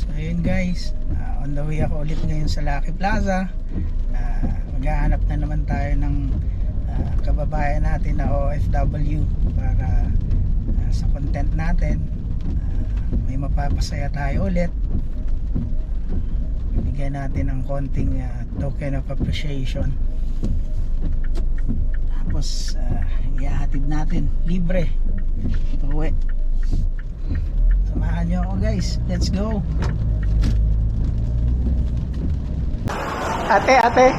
So ayun guys, on the way ako ulit ngayon sa Lucky Plaza. Maghahanap na naman tayo ng kababayan natin na OFW para sa content natin. May mapapasaya tayo ulit. Bigyan natin ng konting token of appreciation. Tapos ihahatid natin libre pauwi. Samahan nyo ako guys, let's go. Ate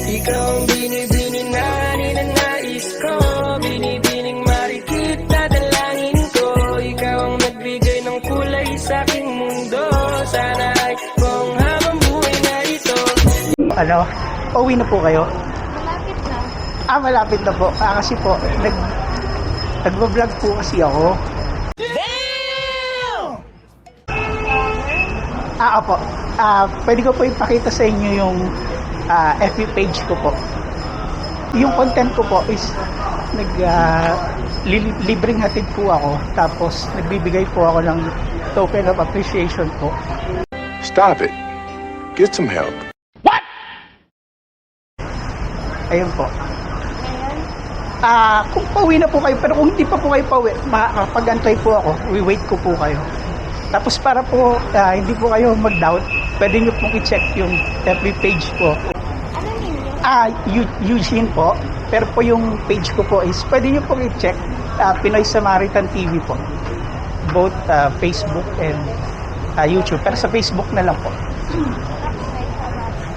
Ikaw ang binibini na ninanais ko, binibining marikit dadalangin ko. Ikaw ang nagbigay ng kulay sa aking mundo. Sana ay buong habang buhay na ito. Ano? Uwi na po kayo? Malapit na. Malapit na po. Kasi po nagbablog po kasi ako. Opo. Pwede ko po ipakita sa inyo yung FB page ko po. Yung content ko po is libreng hatid po ako. Tapos nagbibigay po ako ng token of appreciation po. Stop it. Get some help. Ayun po. Ngayon, Kung pauwi na po kayo, pero kung hindi pa po kayo pauwi, makakapag-antay po ako. We-wait ko po kayo. Tapos para po hindi po kayo mag-doubt, pwede nyo pong i-check yung FB page ko. ano ninyo? Eugene po. Pero po yung page ko po is, pwede nyo pong i-check Pinoy Samaritan TV po. Both Facebook and YouTube. Pero sa Facebook na lang po.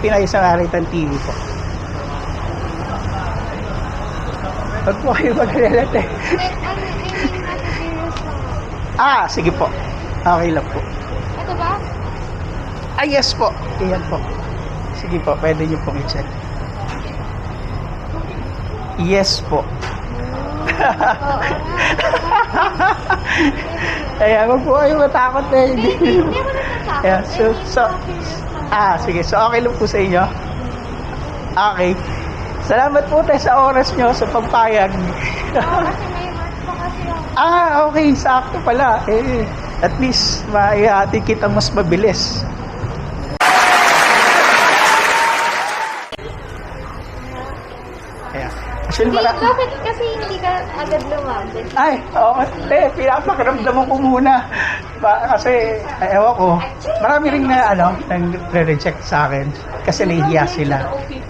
Pinoy Samaritan TV po. Huwag po kayo mag-relate eh. Ano yung nasa serious lang? Sige po. Okay lang po. Ito ba? Yes po. Iyan po. Sige po, pwede nyo pong i-check. Yes po. Ayan, wag po kayo matakot eh. Hindi mo natatakot. Ayan, sige. So, okay lang po sa inyo? Okay. Salamat po tayo sa oras nyo, sa pagpayag. Kasi may work pa kasi ako. Okay. Sakto pala. At least, maihati kita mas mabilis. Ayan. Actually, Bakit kasi hindi ka agad lumapit? Pinapakiramdaman ko muna. Kasi, ewan ko, marami rin na, nagre-reject sa akin. Kasi nahihiya sila.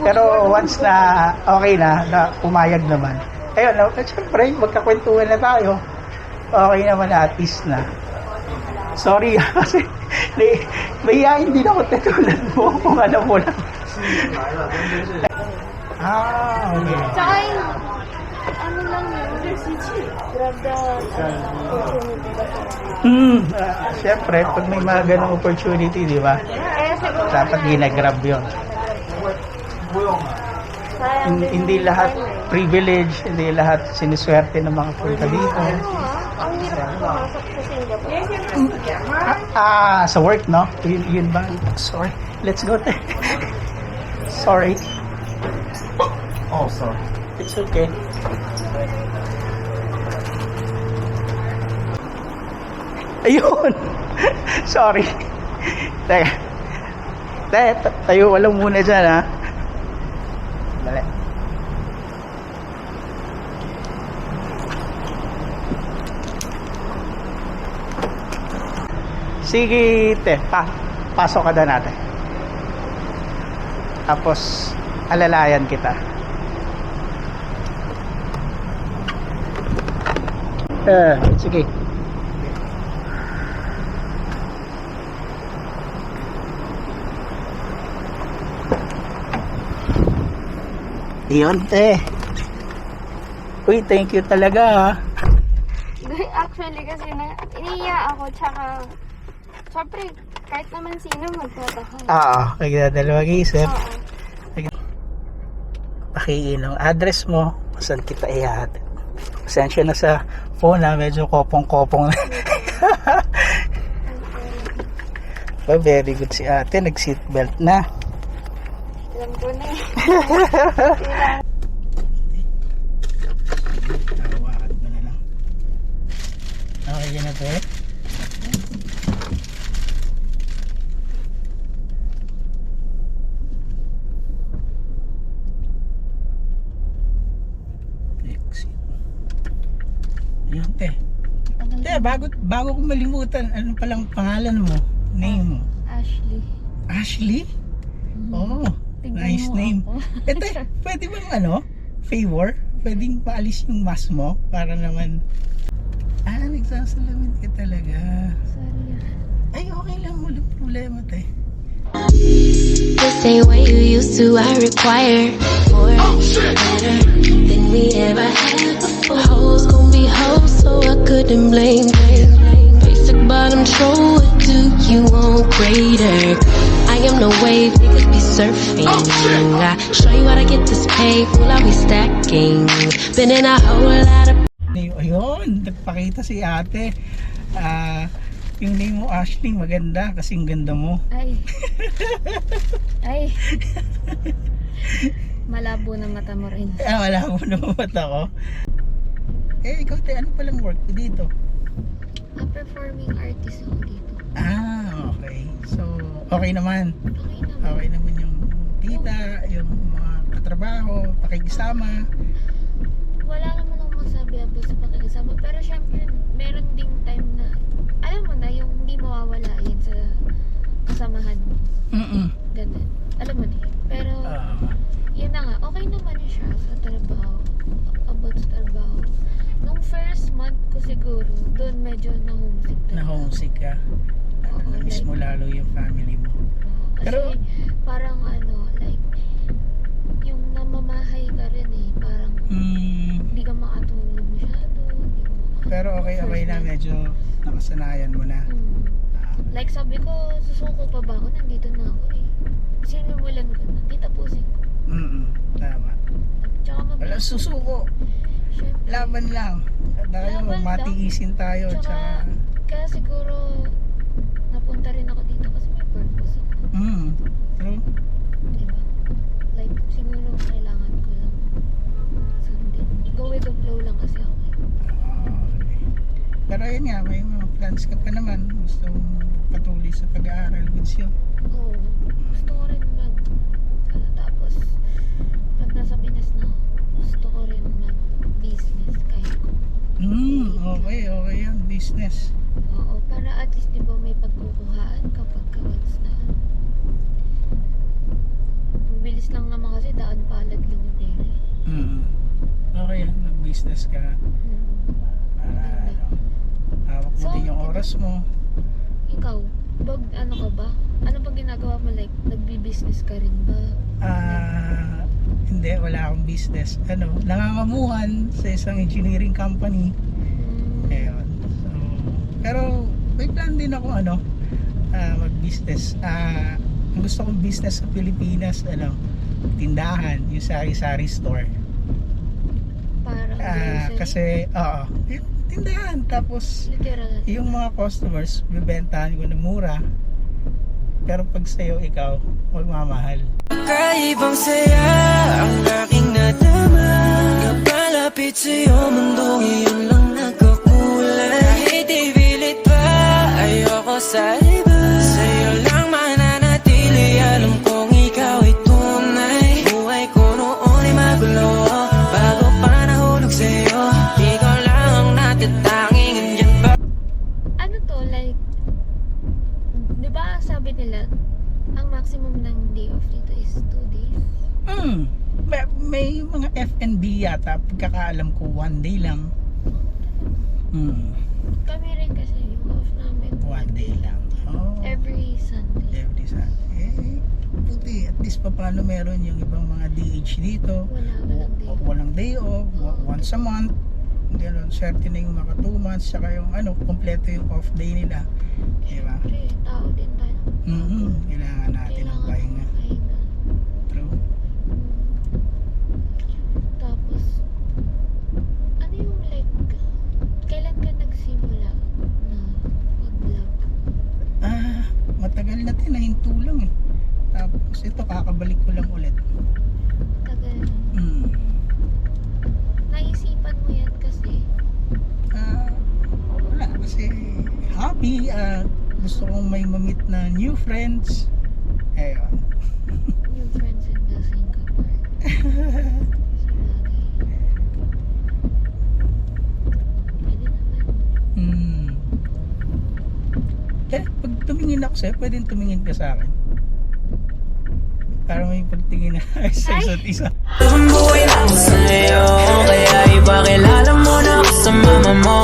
Pero once na okay na pumayag naman. Ayun, siyempre, magkakwentuhan na tayo. Okay naman na, at least na. Sorry, kasi mahihayin din ako tutulad mo kung alam mo lang. Okay. Tsaka yung, ano lang yun, grab the opportunity kasi. Siyempre, pag may mga ganong opportunity, di ba? Siguro Dapat ginagrab yun. Hindi lahat privilege, hindi lahat siniswerte ng mga punta dito. Ang hirap pumasok sa Singapore. Sa work, no? Yun ba? Sorry. Let's go. Sorry. Oh, sorry. It's okay. Ayun. Sorry. Teka. Tayo walang muna dyan, ha? Dali. Sige, pasok ka na natin. Tapos, alalayan kita. Sige. Yun, Uy, thank you talaga, ha? Actually, kasi iniiya ako, tsaka, syempre, kahit naman sino magtataka. Nagdadalawang isip. Oo. Pakiinom. Address mo, saan kita ihatid? Pasensya na sa phone, ha? Medyo kopong-kopong. Very good si ate. Nag-seatbelt na. Alam ko na eh. Hawakan mo na lang. Okay na to eh. Teka, bago ko malimutan, ano palang pangalan mo? Name mo? Ashley. Ashley? Oh, Tignan nice mo name. ako. Ito, pwede bang favor? Pwedeng paalis yung mask mo para naman... nagsasalamin ka talaga. Sorry. Ay, okay lang. Walang problema, te. The same way you used to, I require more, better than we ever had before. Hoes gon' be hoes, so I couldn't blame. Basic bottom troll, what do you want greater? I am no wave, niggas be surfing. I show you how to get this pay, fool, I be stacking. Been in a whole lot of Ayun, nagpakita si ate. Yung name mo, Ashley, maganda kasing ganda mo. Ay. Ay. Malabo na mata mo rin. Wala mo na mata ko. Ikaw, te, ano palang work mo dito? Performing artist ako dito. Okay. So, okay naman. Okay naman. Okay naman yung tita, yung mga katrabaho, pakikisama. Wala naman akong masabi about sa pakikisama. Pero syempre, meron ding time na, alam mo na, yung hindi mawawala yun sa kasamahan mo. Ganun. Alam mo na yun. Pero, yun na nga, okay naman siya sa trabaho. About sa trabaho. Nung first month ko siguro, doon medyo na-homesick talaga. Na-homesick ka. Na-miss mo lalo yung family mo. Kasi Pero- parang like, yung namamahay ka rin parang hindi ka makatulog masyado. Hindi ka Pero okay na. Medyo nakasanayan mo na. Like sabi ko, susuko pa ba ako? Nandito na ako Sinimulan ko na, titapusin ko. Tama. Tsaka Wala mabilis. susuko. Syempre. Laban lang. Tayo, Laban lang. matiisin tayo. Tsaka, kaya siguro, napunta rin ako dito kasi may purpose ako. True. Diba? Like, siguro kailangan ko lang sundin. Go with the flow lang kasi ako. Okay. Pero yun nga, may mga plans ka pa naman. Gusto mong patuloy sa pag-aaral, goods yun. Oo. Gusto ko rin tapos, pag nasa Pinas na ako, gusto ko rin mag-business kahit ko. Okay yan, business. Oo, para at least diba may pagkukuhaan kapag once na mabilis lang naman kasi daan palad lang yung pera Okay yan, mag-business ka. Para hawak mo So, din yung diba? oras mo. Ikaw, ano ka ba? Ano bang ginagawa mo? Like, nagbi-business ka rin ba? Hindi, wala akong business. Nangangamuhan sa isang engineering company. Ayun. So, pero may plan din ako mag-business. Ang gusto kong business sa Pilipinas, tindahan, yung sari-sari store. Parang grocery? Kasi, yung tindahan. Tapos, Literal. yung mga customers, bibentahan ko na mura. Pero pag sa'yo, ikaw, magmamahal. Kakaibang saya ang aking nadama. Kapalapit sa'yo, mundong iyon lang nagkakulay. Kahit ibilit pa, ayoko sa iba. Sa'yo lang mananatili, alam kong ikaw ay tunay. Buhay ko noon ay magulo, bago pa nahulog sa'yo. Ikaw lang ang natatanging andyan pa. Ano to, like, di ba sabi nila, ang maximum ng day off dito is 2 days? May mga F&B yata, pagkakaalam ko, 1 day lang. Kami rin kasi yung off namin 1 day lang. every Sunday. Every Sunday. Buti, at least pa paano meron yung ibang mga DH dito. Walang day off. Walang day off, once a month. Gano'n, swerte na yung maka 2 months, saka yung kompleto yung off day nila. Diba? Siyempre, tao din tayo. Kailangan natin ang pahinga. pahinga. True. Tapos, ano yung like, kailan ka nagsimula na mag-vlog? Matagal na din, nahinto lang eh. Tapos ito, kakabalik ko lang ulit. Tagal. Naisipan mo yan kasi, Wala, kasi hobby, gusto kong may mamit na new friends. Ayun. new friends in the Singapore. Sabagay. Pwede naman. Pag tumingin ako sa'yo, pwedeng tumingin ka sa akin. Para may pagtingin na sa isa't isa. Ang buhay lang sa'yo, kaya ipakilala mo na ako sa mama mo.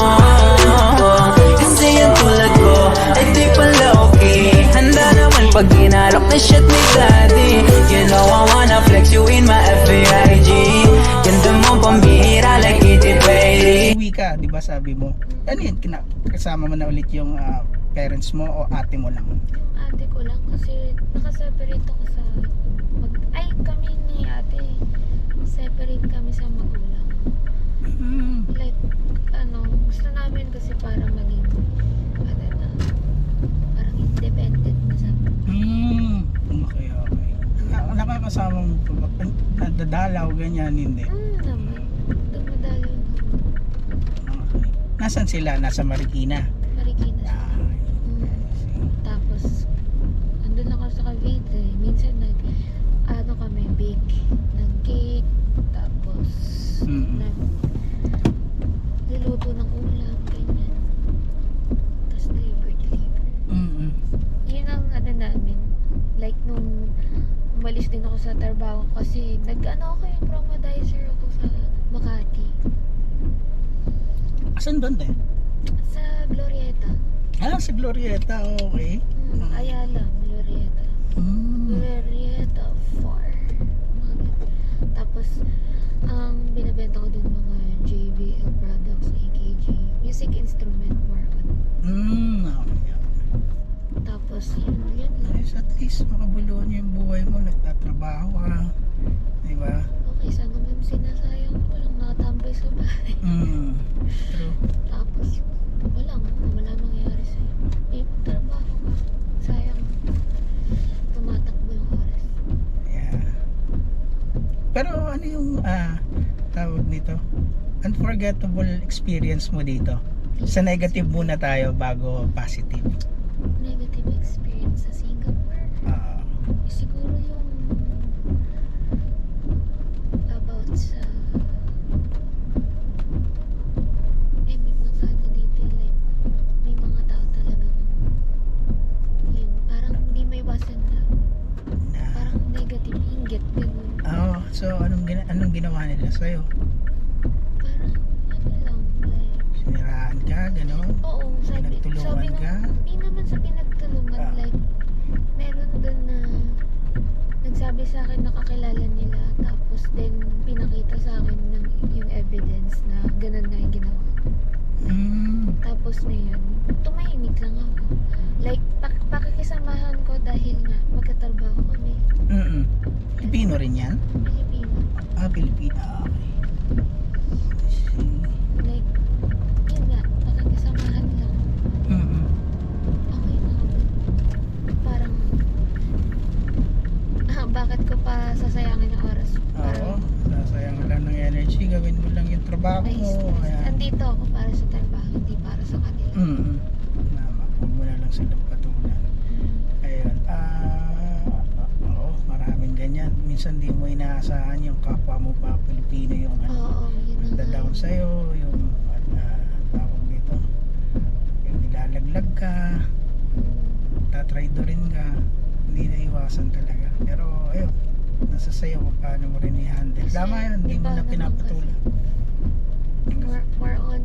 Kasi yung tulad ko, ay di pala okay. Handa naman pag ginalok na shit ni daddy. You know I wanna flex you in my FAIG. Ganda mo pambihira like Kitty Brady. Uwi ka, di ba sabi mo? Ano yun, kasama mo na ulit yung parents mo o ate mo lang? Yung ate ko lang kasi nakaseparate ako sa kami ni ate. Separate kami sa magulang. Like, gusto namin kasi para maging, parang independent na sa Okay. Nakakasama mo pa ba? Nadadalaw, ganyan, hindi? naman. Dumadalo na. Okay. Nasaan sila? Nasa Marikina? Marikina siya. Tapos, andun ako sa Cavite. Minsan kami bake ng cake. Tapos, luluto ng ulam, ganyan. Tapos deliver. Yun ang namin. Like, nung umalis din ako sa trabaho kasi ako yung promodizer ako sa Makati. Asan doon eh? Sa Glorieta. Sa Glorieta, okay. Ayala, Glorieta. Glorieta 4. Tapos, ang binibenta ko din mga JBL products, AKG, music instrument market. Okay. Tapos, yun lang. Yes, at least makabuluhan yung buhay mo, nagtatrabaho ka, di ba? Okay, sana naman sinasayang ko lang nakatambay sa bahay. True. Tapos, wala nangyari sa'yo. Trabaho ka. Sayang. Tumatakbo yung oras. Yeah. Pero ano yung tawag nito? Unforgettable experience mo dito? Sa negative muna tayo bago positive. Negative experience sa Singapore. Siguro yung about sa may mga dito like may mga tao talagang yun, parang hindi may iwasan na parang negative inggit ganun. So anong ginawa nila sa'yo? Parang lang like Siniraan ka, gano'n? oo, Pinagtulungan ka? Hindi naman sa pinagtulungan like meron doon na nagsabi sa akin na kakilala nila tapos then pinakita sa akin ng yung evidence na ganun nga yung ginawa. Tapos na yun, tumahimik lang ako. Like, pakikisamahan ko dahil nga magkatrabaho kami. Pilipino rin yan? Pilipino. Pilipino. Okay. Like, yun nga, pakikisamahan lang. Okay na ako. Parang, bakit ko pa sasayangin ang oras? Oo, sasayang lang ng energy, gawin mo lang yung trabaho mo. Andito ako para sa trabaho, hindi para sa kanila. Huwag mo na lang silang patulan. Ayun. Maraming ganyan. Minsan di mo inaasahan yung kapwa mo pa Pilipino yung yun na down sa'yo, yung tawag dito, yung nilalaglag ka, tatraidorin ka, hindi na iwasan talaga. Pero ayun, nasa sayo kung paano mo rin i-handle. Tama yun, hindi mo na pinapatulan. More on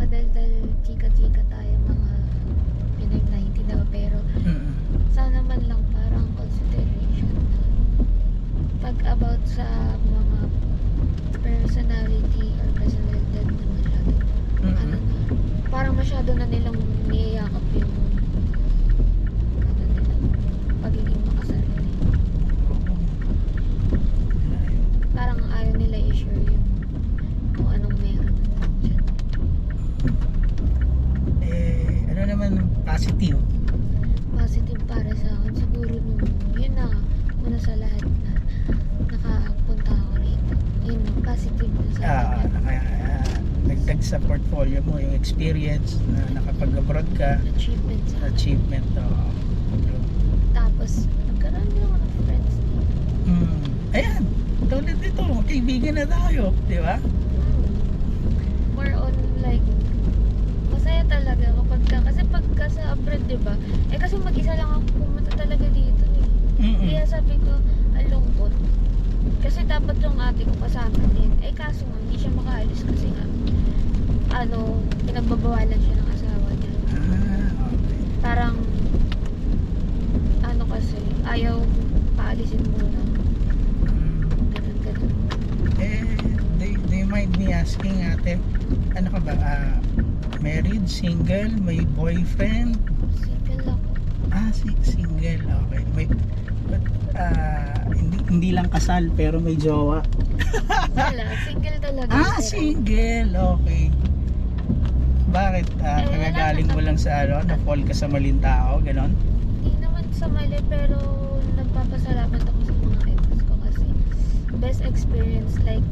madaldal chika-chika tayo mga Pinoy 90 daw pero sana man lang parang consideration pag about sa mga personality or personalidad na masyado parang masyado na nilang niyayakap yung pagiging makasarili. Parang ayaw nila i-share yung kung anong meron dyan. Ano naman positive? Positive para sa akin siguro nung yun na una sa lahat na nakapunta ako rito. Yun positive na sa akin. Nagdag sa portfolio mo yung experience na nakapag-abroad ka, Achievement sa akin. achievement. Tapos nagkaroon din ako ng friends dito. Ayan, tulad nito, magkaibigan na tayo, di ba? More on like masaya talaga kapag kasi pagka sa sa abroad, di ba? Eh kasi mag-isa lang ako pumunta talaga dito eh. Mm-mm. Kaya sabi ko, ang lungkot. Kasi dapat yung ate ko kasama din. Eh kaso nga, hindi siya makaalis kasi nga, pinagbabawalan siya ng asawa niya. Okay. Parang, kasi, ayaw paalisin muna. Ganun. Do you mind me asking, ate, ano ka ba, married, single, may boyfriend? Single ako. Single, okay. Hindi lang kasal, pero may jowa. Wala, single talaga. pero- Single, okay. Bakit? Kagagaling mo lang sa na-fall ka sa maling tao, ganon? Hindi naman sa mali, pero nagpapasalamat ako sa mga ex ko kasi best experience, like,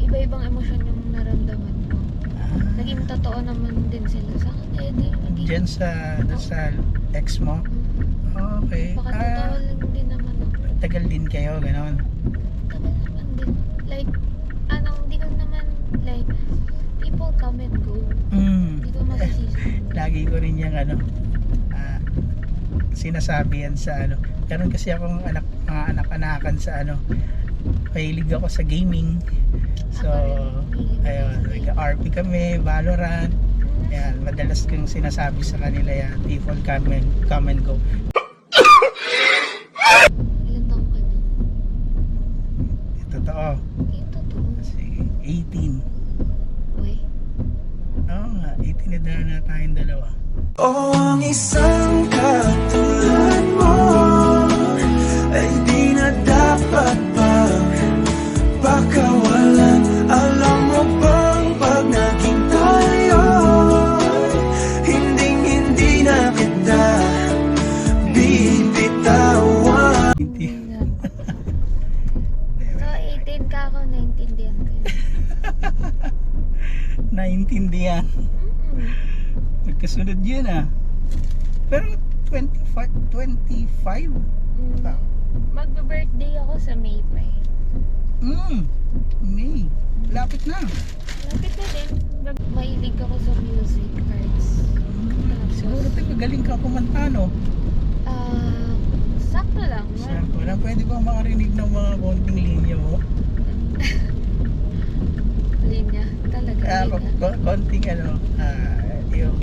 iba-ibang emosyon yung naramdaman ko. Naging totoo naman din sila sa akin. Naging Diyan sa ex mo? Okay. Pakatotoo lang din naman ako. Tagal din kayo, ganon? Tagal naman din. Like, hindi ko naman, like, people come and go. Hindi ko masisisi. Lagi ko rin yung sinasabi yan sa Meron kasi akong mga anak-anakan sa mahilig ako sa gaming. So, ayun, nag-RP kami, Valorant. Ayan, madalas kong sinasabi sa kanila yan, people come and go. Ilan taong ka na? Totoo. Yung totoo. Sige, 18. Uy. Oo nga, 18 na tayong dalawa. O ang isang katulad mo ay di na dapat pakawalan. Alam mo bang pag naging tayo, hindi na kita bibitawan. So, 18 ka ako, naintindihan ko yun. Naintindihan. Magkasunod yun Pero 25? Magbe-birthday ako sa May pa eh. May. Lapit na. Lapit na din. Mahilig ako sa music arts. Siguro magaling ka kumanta, no? Sakto lang. Sakto lang. Pwede ba makarinig ng mga konting linya mo? Linya. Talaga. Linya. Konting yung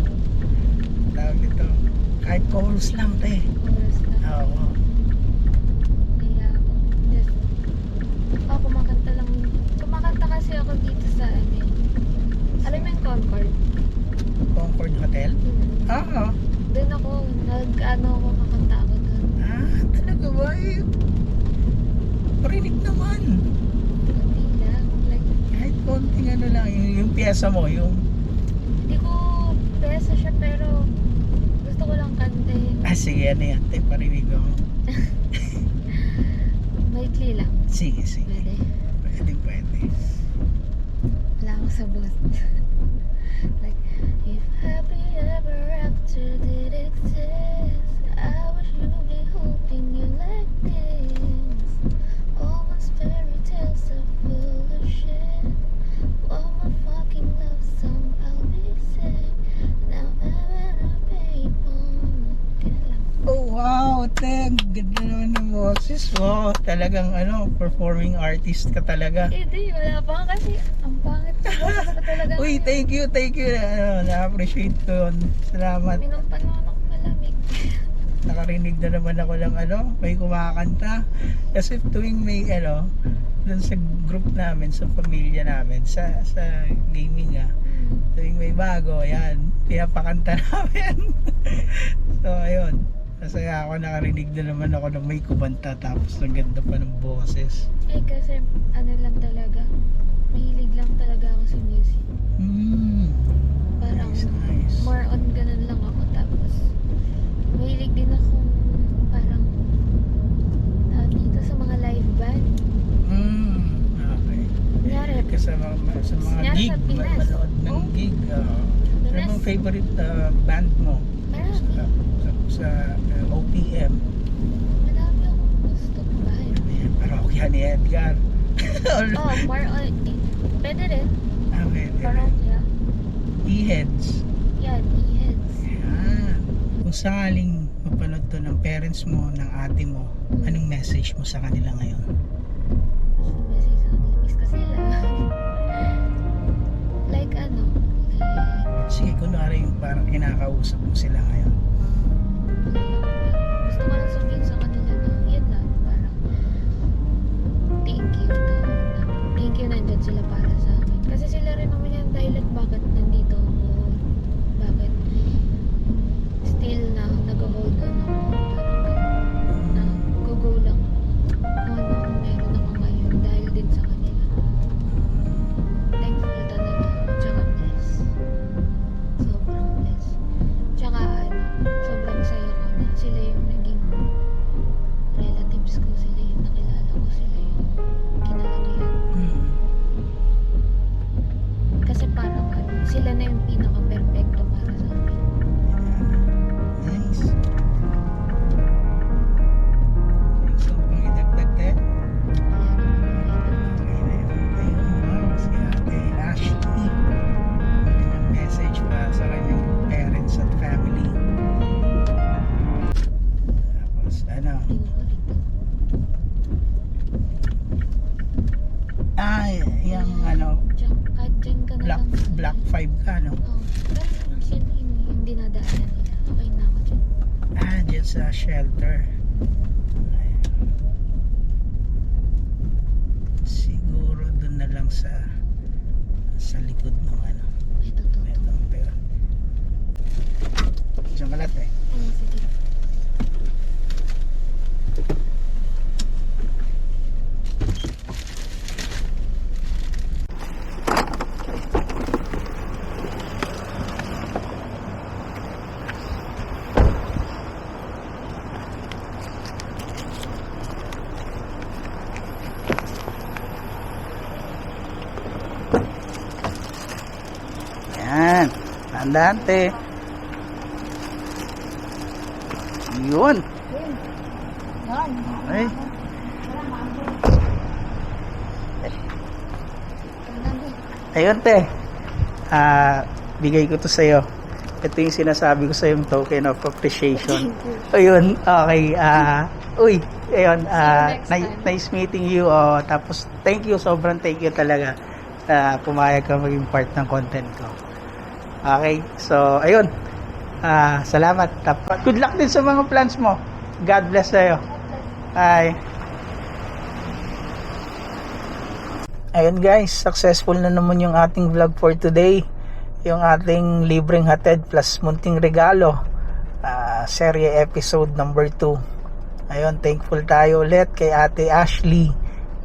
tawag dito. Kahit chorus lang, te. Oras na. Oo. Kaya ako. Just, kumakanta lang. Kumakanta kasi ako dito sa alam mo yung Concord? Concord Hotel? Oo. Doon ako, ako kakanta ako doon. Talaga ba? Parinig naman. Hindi lang. Like, Kahit konting lang. Yung piyesa mo, yung... hindi ko pesa siya pero gusto ko lang kantahin. Sige, yan. Te, parinig ako. Maikli lang. Sige. Pwede. Pwede. Wala ako sa bus. Like, if happy ever after did exist, I wish you'd be holding you like this. All my fairy tales are full of shit. All my fucking love song I'll be sick. Now I'm at a payphone. Kaya lang. Oh, wow, te. Ganda naman ng boses mo. Talagang performing artist ka talaga. Hindi, wala pa nga kasi ang pangit ko. Basta ko talaga. Uy, thank you. Na-appreciate ko yun. Salamat. Minum pa naman ako malamig. Nakarinig na naman ako ng may kumakanta. Kasi tuwing may dun sa group namin, sa pamilya namin, sa gaming tuwing may bago, yan, pinapakanta namin. So, ayun. Masaya ako, nakarinig na naman ako ng may kumanta tapos ang ganda pa ng boses. Kasi lang talaga. Mahilig lang talaga ako sa music. Parang Nice. more on ganun lang ako. Tapos mahilig din ako parang dito sa mga live band. Okay. Kunyari, Sa mga Kunyari gig, sa Pinas. manood ng Oh. gig. Ano Pinas. ang favorite band mo? marami. Sa OPM? Marami akong gusto ba? Parokya ni Edgar. More on, pwede rin. Okay. Parang, E-heads. yan, e-heads. Yan. Kung sakaling mapanood to ng parents mo, ng ate mo, anong message mo sa kanila ngayon? Message sa kanila, miss ko sila. Like ano, like, Sige, kunwari yung parang kinakausap mo sila ngayon. gusto ko lang sabihin sa kanila na yun lang, parang thank you nandyan sila para sa akin. Kasi sila rin naman yung dahilan bakit nandito ako, bakit still na nag-hold on ako, parang na go lang kung ano meron ako ngayon dahil din sa kanila. Thankful talaga, tsaka bless. Sobrang bless. Tsaka ano, sobrang saya ko na sila yung naging relatives ko, sila yung nakilala ko, sila yung kinalakihan. Kasi parang ano, sila na yung pinaka-perfecto para sa akin. Nice. So, kung idagdag tayo, okay na yun. Ayun, wow, si Ate Ashley. Ang message pa sa kanyang parents at family. Tapos, ano, yung ano, Kahit dyan ka na Black lang. 5 ka, no? Oo. Pero yung dinadaanan nila, okay na ako dyan. Dyan sa shelter. Ayan. Siguro dun na lang sa likod ng ano. Ito, to. Itong pero. Diyan ka lahat eh. Sige. Ayan. Andante. Yun. Okay. Ayun te. Bigay ko to sa'yo. Ito yung sinasabi ko sa'yo, yung token of appreciation. Ayun, okay. Uy, ayun, next time. nice meeting you. Tapos, thank you, sobrang thank you talaga na pumayag ka maging part ng content ko. Okay, so, ayun. Salamat. Good luck din sa mga plans mo. God bless sa'yo. Bye. Ayun guys, successful na naman yung ating vlog for today. Yung ating libreng hatid plus munting regalo. Serye episode number 2. Ayun, thankful tayo ulit kay Ate Ashley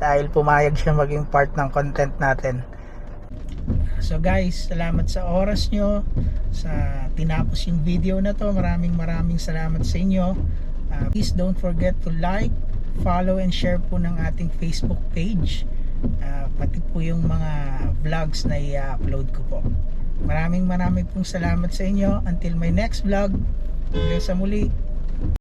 dahil pumayag siya maging part ng content natin. So guys, salamat sa oras nyo sa tinapos yung video na to. Maraming salamat sa inyo. Please don't forget to like, follow and share po ng ating Facebook page. Pati po yung mga vlogs na i-upload ko po. Maraming pong salamat sa inyo. Until my next vlog, hanggang sa muli,